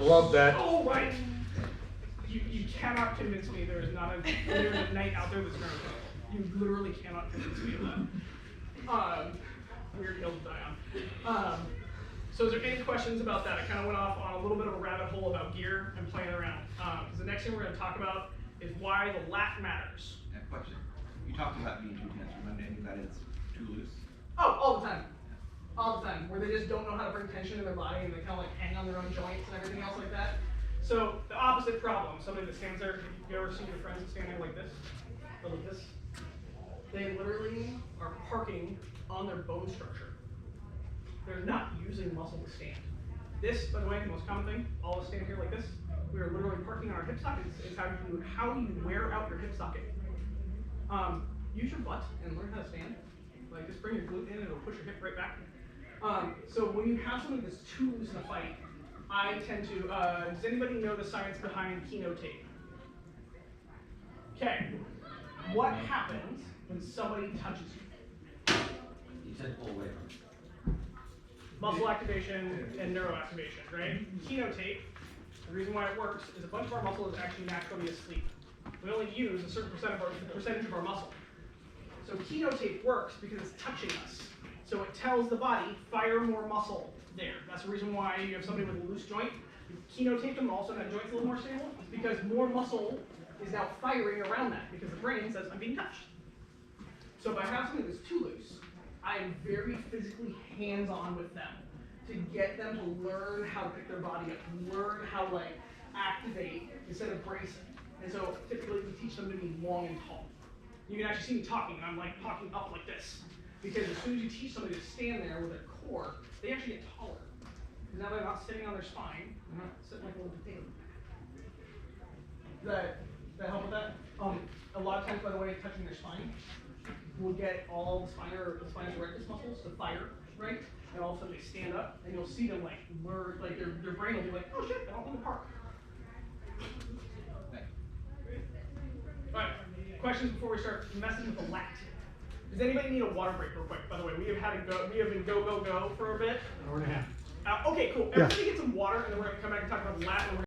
love that. Oh, right. You cannot convince me there's a knight out there that's neurotypical. You literally cannot convince me of that. Weird hill to die on. So is there any questions about that? I kind of went off on a little bit of a rabbit hole about gear and playing around. Because the next thing we're going to talk about is why the lat matters. Yeah, question. You talked about being too tense. Remember any of that is too loose? Oh, all the time. All the time. Where they just don't know how to bring tension in their body and they kind of like hang on their own joints and everything else like that. So the opposite problem, somebody that stands there, you ever seen your friends that stand there like this? Or like this? They literally are parking on their bone structure. They're not using muscle to stand. This, by the way, the most common thing, all of us stand here like this. We are literally parking on our hip sockets. It's how you wear out your hip socket. Use your butt and learn how to stand. Like just bring your glute in and it'll push your hip right back. So when you have something that's too loose in a fight, I tend to, does anybody know the science behind keno tape? Okay, what happens when somebody touches you? You said pull away from it. Muscle activation and neuroactivation, right? Keno tape, the reason why it works is a bunch of our muscle is actually naturally asleep. We only use a certain percentage of our muscle. So keno tape works because it's touching us. So it tells the body, fire more muscle there. That's the reason why you have somebody with a loose joint. You keno tape them, all of a sudden that joint's a little more stable. It's because more muscle is now firing around that because the brain says, I'm being touched. So if I have something that's too loose, I am very physically hands-on with them to get them to learn how to pick their body up, learn how to like activate instead of bracing. And so typically we teach them to be long and tall. You can actually see me talking, and I'm like talking up like this. Because as soon as you teach somebody to stand there with their core, they actually get taller. Because now they're not sitting on their spine, they're not sitting like a little potato. Does that help with that? A lot of times, by the way, touching their spine will get all the spinal erectus muscles to fire, right? And all of a sudden they stand up, and you'll see them like learn, like their brain will be like, oh shit, I don't want to park. All right, questions before we start messing with the lat? Does anybody need a water break real quick? By the way, we have been go for a bit. Hour and a half. Okay, cool. Everybody get some water, and then we're gonna come back and talk about the lat. And we're